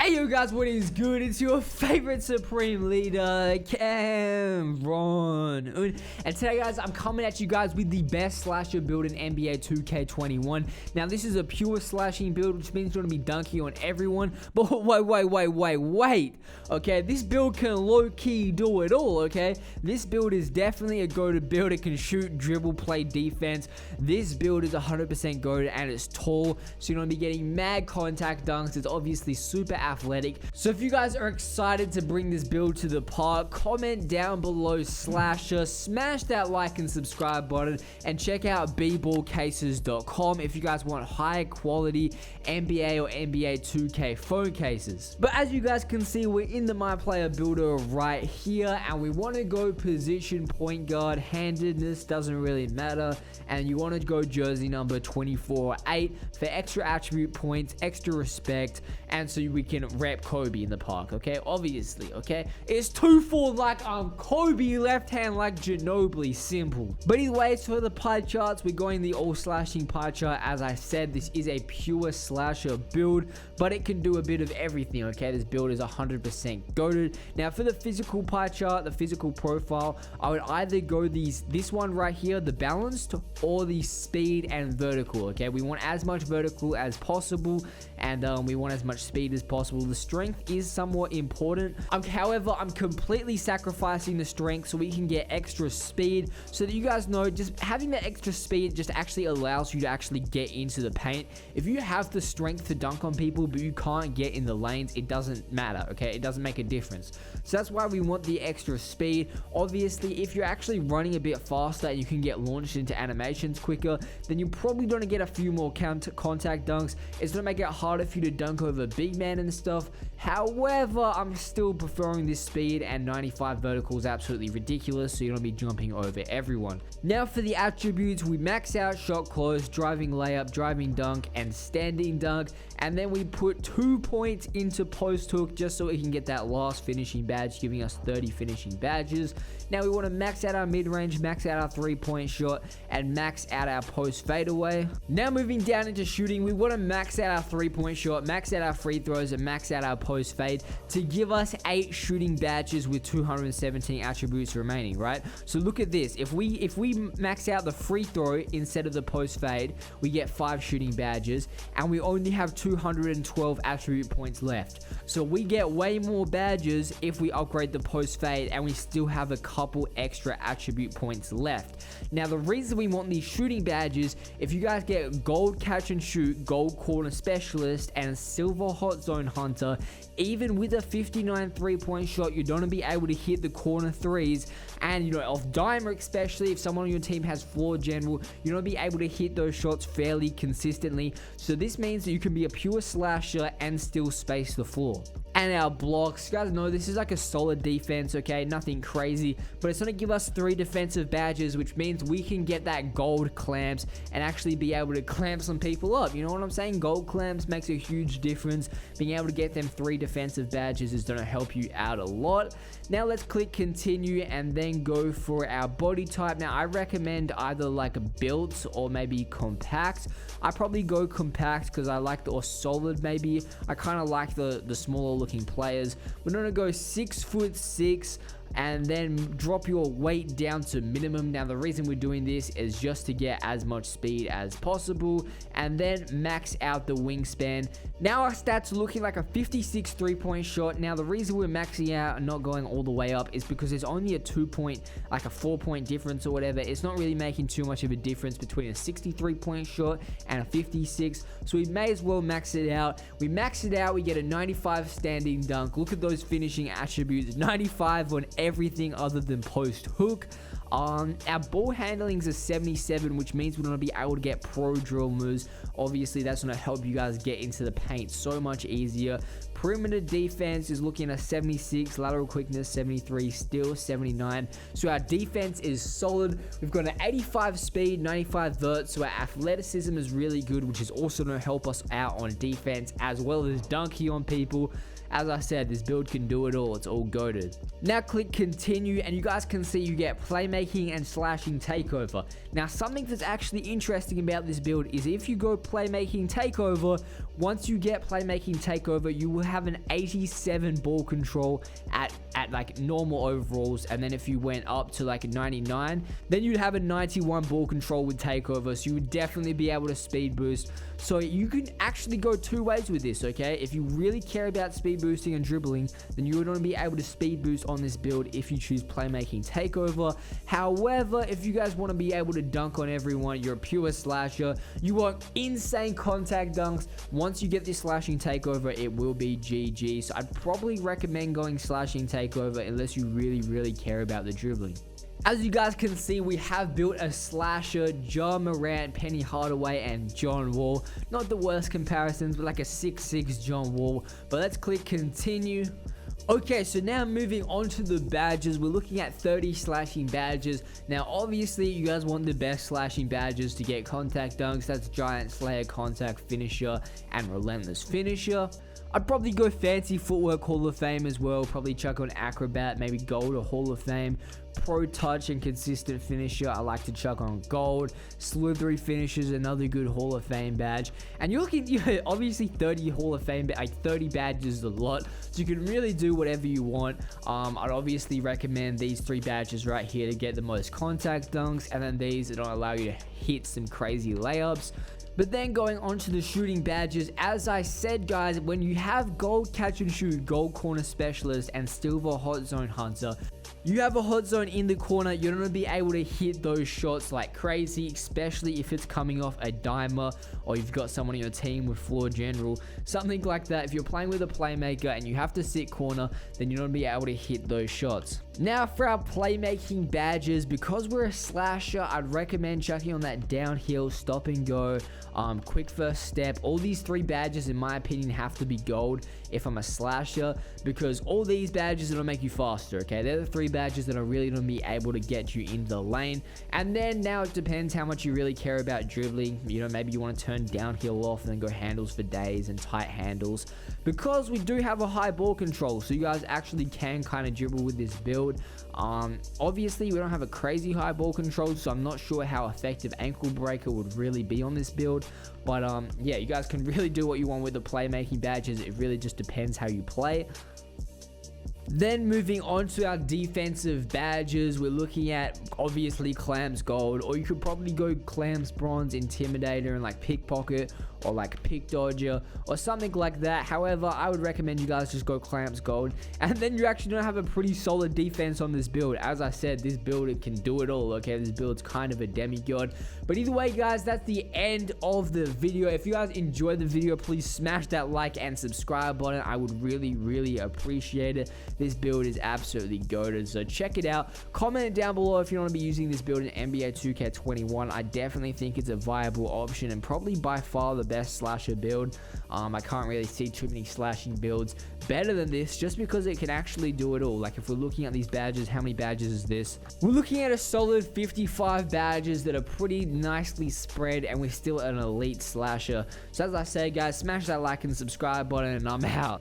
Hey yo guys, what is good? It's your favorite supreme leader, Cameron. And today guys, I'm coming at you guys with the best slasher build in NBA 2K21. Now this is a pure slashing build, which means you're going to be dunking on everyone. But wait. Okay, this build can low-key do it all, okay? This build is definitely a goated build. It can shoot, dribble, play defense. This build is 100% goated and it's tall, so you're going to be getting mad contact dunks. It's obviously super athletic. So if you guys are excited to bring this build to the park, comment down below slasher, smash that like and subscribe button, and check out bballcases.com if you guys want high quality NBA or NBA 2K phone cases. But as you guys can see, we're in the my player builder right here, and we want to go position point guard. Handedness doesn't really matter, and you want to go jersey number 24/8 for extra attribute points, extra respect, and so we can rep Kobe in the park, okay? Obviously, okay? It's 2-4 like I'm Kobe, left hand like Ginobili, simple. But either way, so the pie charts, we're going the all slashing pie chart. As I said, this is a pure slasher build, but it can do a bit of everything, okay? This build is 100% goated. Now for the physical pie chart, the physical profile, I would either go this one right here, the balanced, or the speed and vertical, okay? We want as much vertical as possible, and we want as much speed as possible. The strength is somewhat important. However, I'm completely sacrificing the strength so we can get extra speed, so that you guys know just having that extra speed just actually allows you to actually get into the paint. If you have the strength to dunk on people but you can't get in the lanes, it doesn't matter, okay? It doesn't make a difference. So that's why we want the extra speed. Obviously, if you're actually running a bit faster and you can get launched into animations quicker, then you're probably going to get a few more contact dunks. It's going to make it harder for you to dunk over big man and stuff. However, I'm still preferring this speed, and 95 vertical is absolutely ridiculous, so you're going to be jumping over everyone. Now for the attributes, we max out shot close, driving layup, driving dunk, and standing dunk, and then we put 2 points into post hook just so we can get that last finishing badge, giving us 30 finishing badges. Now we want to max out our mid-range, max out our 3-point shot, and max out our post fadeaway. Now moving down into shooting, we want to max out our 3-point shot, max out our free throws, and max out our post fade to give us 8 shooting badges with 217 attributes remaining, right? So look at this. If we max out the free throw instead of the post fade, we get 5 shooting badges, and we only have 212 attribute points left. So we get way more badges if we upgrade the post fade, and we still have a couple extra attribute points left. Now the reason we want these shooting badges, if you guys get gold catch and shoot, gold corner specialist, and silver hot zone hunter, even with a 59 3-point shot, you're going to be able to hit the corner threes, and you know, off dimer, especially if someone on your team has floor general, you're going to be able to hit those shots fairly consistently. So this means that you can be a pure slasher and still space the floor. And our blocks, you guys know this is like a solid defense, okay? Nothing crazy, but it's going to give us 3 defensive badges, which means we can get that gold clamps and actually be able to clamp some people up. You know what I'm saying? Gold clamps makes a huge difference. Being able to get them 3 defensive badges is going to help you out a lot. Now let's click continue and then go for our body type. Now I recommend either like a built or maybe compact. I probably go compact because I like or solid maybe. I kind of like the smaller looking players. We're gonna go 6'6", and then drop your weight down to minimum. Now the reason we're doing this is just to get as much speed as possible, and then max out the wingspan. Now our stats are looking like a 56 3-point shot. Now the reason we're maxing out and not going all the way up is because there's only a 2-point, like a 4-point difference or whatever. It's not really making too much of a difference between a 63-point shot and a 56, so we may as well max it out. We max it out, we get a 95 standing dunk. Look at those finishing attributes, 95 on everything other than post hook. Our ball handling is a 77, which means we're going to be able to get pro drill moves. Obviously, that's going to help you guys get into the paint so much easier. Perimeter defense is looking at 76, lateral quickness 73, steal 79. So our defense is solid. We've got an 85 speed, 95 vert, so our athleticism is really good, which is also going to help us out on defense as well as dunking on people. As I said, this build can do it all. It's all goated. Now click continue, and you guys can see you get playmaking and slashing takeover. Now something that's actually interesting about this build is if you go playmaking takeover, once you get playmaking takeover, you will have an 87 ball control at like normal overalls, and then if you went up to like a 99, then you'd have a 91 ball control with takeover. So you would definitely be able to speed boost. So you can actually go two ways with this, okay? If you really care about speed boosting and dribbling, then you would want to be able to speed boost on this build if you choose playmaking takeover. However, if you guys want to be able to dunk on everyone, you're a pure slasher, you want insane contact dunks, once you get this slashing takeover, it will be GG. So I'd probably recommend going slashing takeover unless you really care about the dribbling. As you guys can see, we have built a slasher, John Morant, Penny Hardaway, and John Wall. Not the worst comparisons, but like a 6'6" John Wall. But let's click continue. Okay, so now moving on to the badges, we're looking at 30 slashing badges. Now, obviously, you guys want the best slashing badges to get contact dunks. That's Giant Slayer, Contact Finisher, and Relentless Finisher. I'd probably go Fancy Footwork Hall of Fame as well. Probably chuck on Acrobat, maybe Gold or Hall of Fame. Pro Touch and Consistent Finisher, I like to chuck on Gold. Slithery Finisher, another good Hall of Fame badge. And you're looking, obviously 30 Hall of Fame, like 30 badges is a lot. So you can really do whatever you want. I'd obviously recommend these 3 badges right here to get the most contact dunks. And then these that don't allow you to hit some crazy layups. But then going on to the shooting badges, as I said guys, when you have Gold Catch and Shoot, Gold Corner Specialist, and Silver Hot Zone Hunter, you have a hot zone in the corner. You're going to be able to hit those shots like crazy, especially if it's coming off a dimer or you've got someone on your team with floor general, something like that. If you're playing with a playmaker and you have to sit corner, then you're going to be able to hit those shots. Now for our playmaking badges, because we're a slasher, I'd recommend chucking on that downhill, stop and go, quick first step. All these 3 badges in my opinion have to be gold if I'm a slasher, because all these badges are going to make you faster, okay? They're the 3 badges that are really going to be able to get you in the lane. And then now it depends how much you really care about dribbling. Maybe you want to turn downhill off and then go handles for days and tight handles, because we do have a high ball control, so you guys actually can kind of dribble with this build. Obviously we don't have a crazy high ball control, so I'm not sure how effective ankle breaker would really be on this build. But yeah, you guys can really do what you want with the playmaking badges. It really just depends how you play. Then moving on to our defensive badges, we're looking at obviously Clams Gold, or you could probably go Clams Bronze, Intimidator, and like Pickpocket, or like Pick Dodger, or something like that. However, I would recommend you guys just go Clamps Gold, and then you're actually gonna have a pretty solid defense on this build. As I said, this build, it can do it all, okay? This build's kind of a demigod. But either way, guys, that's the end of the video. If you guys enjoyed the video, please smash that like and subscribe button. I would really appreciate it. This build is absolutely goated, so check it out. Comment down below if you want to be using this build in NBA 2K21. I definitely think it's a viable option and probably by far the best slasher build. I can't really see too many slashing builds better than this, just because it can actually do it all. Like if we're looking at these badges, how many badges is this? We're looking at a solid 55 badges that are pretty nicely spread, and we're still an elite slasher. So as I said, guys, smash that like and subscribe button, and I'm out.